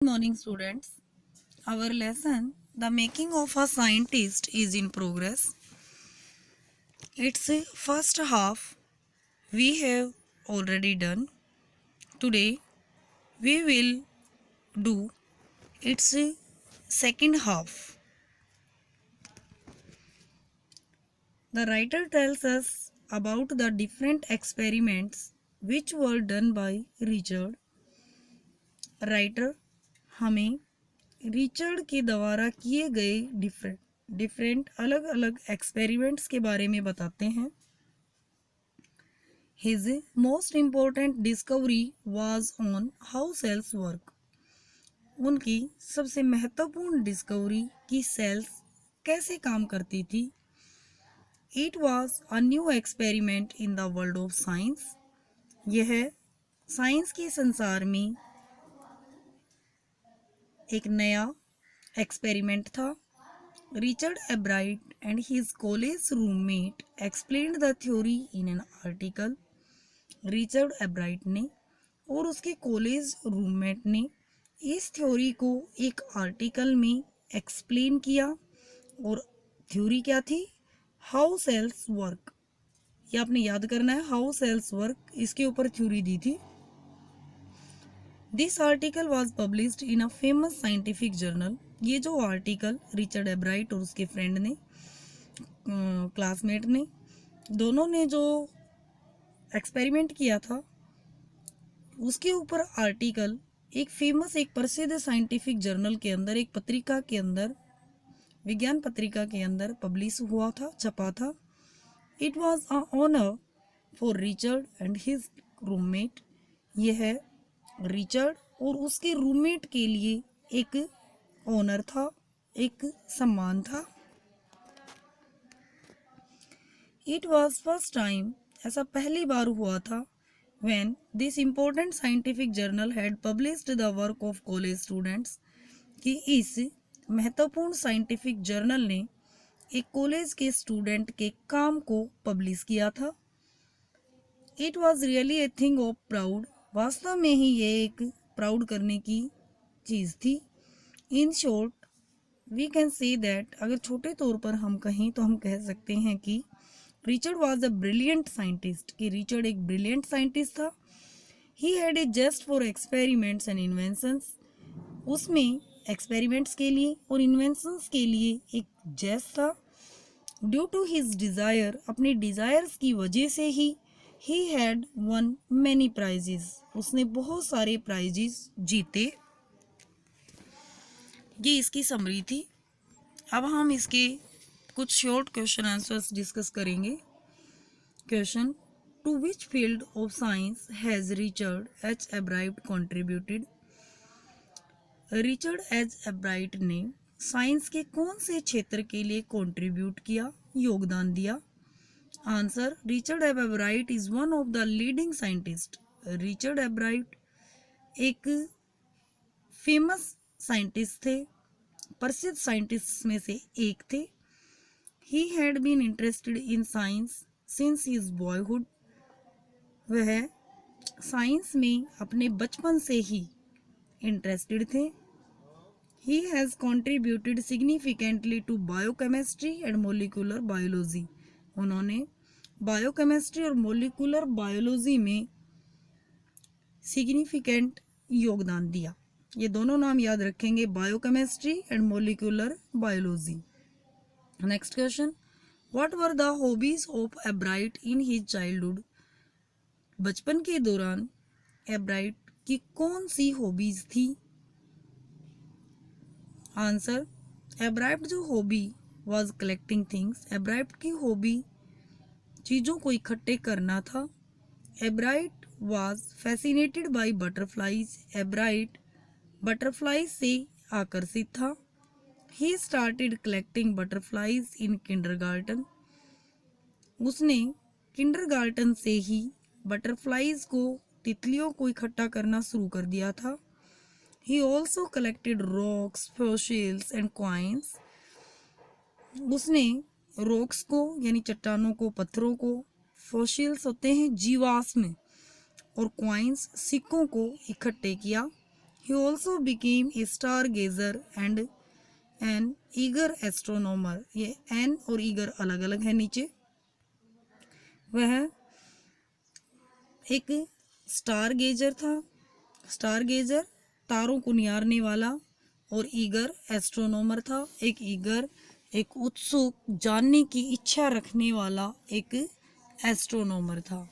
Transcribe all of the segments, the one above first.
morning, students. Our lesson, The Making of a Scientist, is in progress. Its first half we have already done. Today, we will do its second half. The writer tells us about the different experiments which were done by Richard. Writer हमें Richard के द्वारा किए गए different अलग अलग experiments के बारे में बताते हैं. His most important discovery was on how cells work. उनकी सबसे महत्वपूर्ण डिस्कवरी कि सेल्स कैसे काम करती थी. It was a new experiment in the world of science. यह साइंस के संसार में एक नया एक्सपेरिमेंट था. Richard एब्राइट and his college roommate explained the theory in an article. Richard एब्राइट ने और उसके कॉलेज रूममेट ने इस थ्योरी को एक आर्टिकल में एक्सप्लेन किया. और थ्योरी क्या थी? How cells work. ये आपने याद करना है, हाउ सेल्स वर्क, इसके ऊपर थ्योरी दी थी. This article was published in a famous scientific journal. ये जो आर्टिकल रिचर्ड एब्राइट और उसके फ्रेंड ने, क्लासमेट ने, दोनों ने जो एक्सपेरिमेंट किया था उसके ऊपर आर्टिकल एक फेमस, एक प्रसिद्ध साइंटिफिक जर्नल के अंदर, एक पत्रिका के अंदर, विज्ञान पत्रिका के अंदर पब्लिश हुआ था, छपा था. It was a honour for Richard and his roommate. यह है रिचर्ड और उसके रूममेट के लिए एक ऑनर था, एक सम्मान था. इट वॉज फर्स्ट टाइम, ऐसा पहली बार हुआ था, when this important scientific journal had published the work of college students, कि इस महत्वपूर्ण साइंटिफिक जर्नल ने एक कॉलेज के स्टूडेंट के काम को पब्लिश किया था. It was really a thing of proud. वास्तव में ही ये एक प्राउड करने की चीज़ थी. In short we can say that, अगर छोटे तौर पर हम कहें तो हम कह सकते हैं कि Richard was a brilliant scientist, कि रिचर्ड एक ब्रिलियंट साइंटिस्ट था. He had a zest for experiments and inventions. उसमें एक्सपेरिमेंट्स के लिए और इन्वेंशंस के लिए एक जेस्ट था. ड्यू टू हिज डिज़ायर, अपने डिज़ायर्स की वजह से he had won many prizes. उसने बहुत सारे प्राइजेस जीते. ये इसकी समरी थी. अब हम इसके कुछ शॉर्ट क्वेश्चन आंसर्स डिस्कस करेंगे. Question, to which field of science has Richard H Ebright contributed. Richard H Ebright ने साइंस के कौन से क्षेत्र के लिए कंट्रीब्यूट किया, योगदान दिया. Answer, Richard एब्राइट is one of the leading scientist. Richard एब्राइट एक फेमस साइंटिस्ट थे, प्रसिद्ध साइंटिस्ट में से एक थे. He had been interested in science since his boyhood. वह साइंस में अपने बचपन से ही इंटरेस्टेड थे. He has contributed significantly to biochemistry and molecular biology. उन्होंने बायोकेमिस्ट्री और मोलिकुलर बायोलॉजी में सिग्निफिकेंट योगदान दिया. ये दोनों नाम याद रखेंगे, biochemistry and molecular biology. Next question, what were the hobbies of एब्राइट in his childhood. बचपन के दौरान एब्राइट की कौन सी हॉबीज थी. आंसर, एब्राइट जो हॉबी वाज कलेक्टिंग थिंग्स. एब्राइट की हॉबी चीज़ों को इकट्ठे करना था. एब्राइट was fascinated by butterflies. एब्राइट butterflies से आकर्षित था. He started collecting butterflies in kindergarten. उसने किंडरगार्टन से ही बटरफ्लाइज को, तितलियों को इकट्ठा करना शुरू कर दिया था. He also collected rocks, fossils and coins. उसने रॉक्स को यानी चट्टानों को, पत्थरों को, फॉसिल्स होते हैं जीवाश्म, और कॉइन्स सिक्कों को इकट्ठे किया. He also became a stargazer and an eager astronomer. ये an और eager अलग अलग है नीचे। वह एक स्टार गेजर था, स्टार गेजर तारों को निहारने वाला, और ईगर एस्ट्रोनॉमर था, एक ईगर एक उत्सुक जानने की इच्छा रखने वाला एक एस्ट्रोनॉमर था।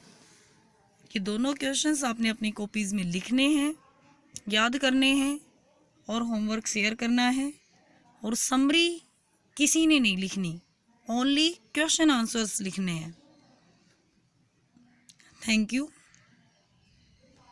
ये दोनों क्वेश्चंस आपने अपनी कॉपीज में लिखने हैं, याद करने हैं और होमवर्क शेयर करना है। और समरी किसी ने नहीं लिखनी, ओनली क्वेश्चन आंसर्स लिखने हैं। Thank you.